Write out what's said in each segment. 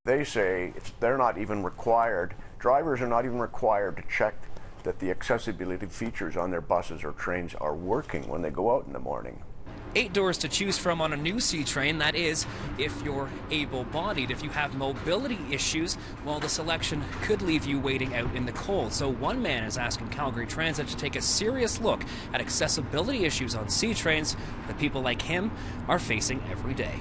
They say they're not even required, drivers are not even required to check that the accessibility features on their buses or trains are working when they go out in the morning. 8 doors to choose from on a new C train, that is, if you're able-bodied. If you have mobility issues, well, the selection could leave you waiting out in the cold. So one man is asking Calgary Transit to take a serious look at accessibility issues on C trains that people like him are facing every day.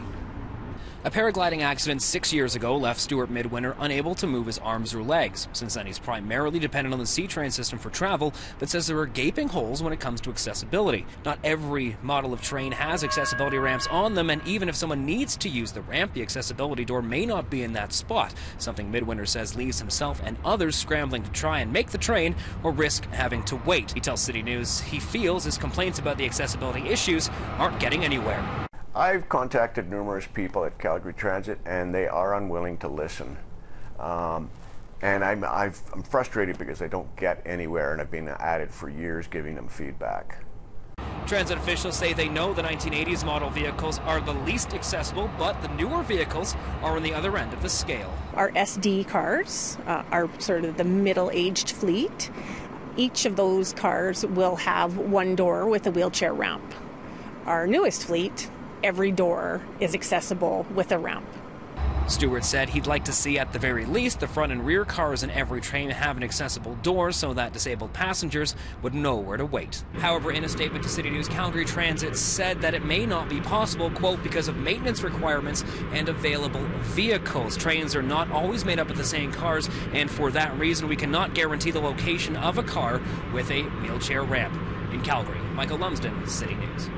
A paragliding accident 6 years ago left Stuart Midwinter unable to move his arms or legs. Since then, he's primarily dependent on the C-train system for travel, but says there are gaping holes when it comes to accessibility. Not every model of train has accessibility ramps on them, and even if someone needs to use the ramp, the accessibility door may not be in that spot, something Midwinter says leaves himself and others scrambling to try and make the train or risk having to wait. He tells City News he feels his complaints about the accessibility issues aren't getting anywhere. I've contacted numerous people at Calgary Transit, and they are unwilling to listen. And I'm frustrated because I don't get anywhere, and I've been at it for years giving them feedback. Transit officials say they know the 1980s model vehicles are the least accessible, but the newer vehicles are on the other end of the scale. Our SD cars are sort of the middle-aged fleet. Each of those cars will have one door with a wheelchair ramp. Our newest fleet, every door is accessible with a ramp. Stewart said he'd like to see, at the very least, the front and rear cars in every train have an accessible door so that disabled passengers would know where to wait. However, in a statement to City News, Calgary Transit said that it may not be possible, quote, because of maintenance requirements and available vehicles. Trains are not always made up of the same cars, and for that reason, we cannot guarantee the location of a car with a wheelchair ramp. In Calgary, Michael Lumsden, City News.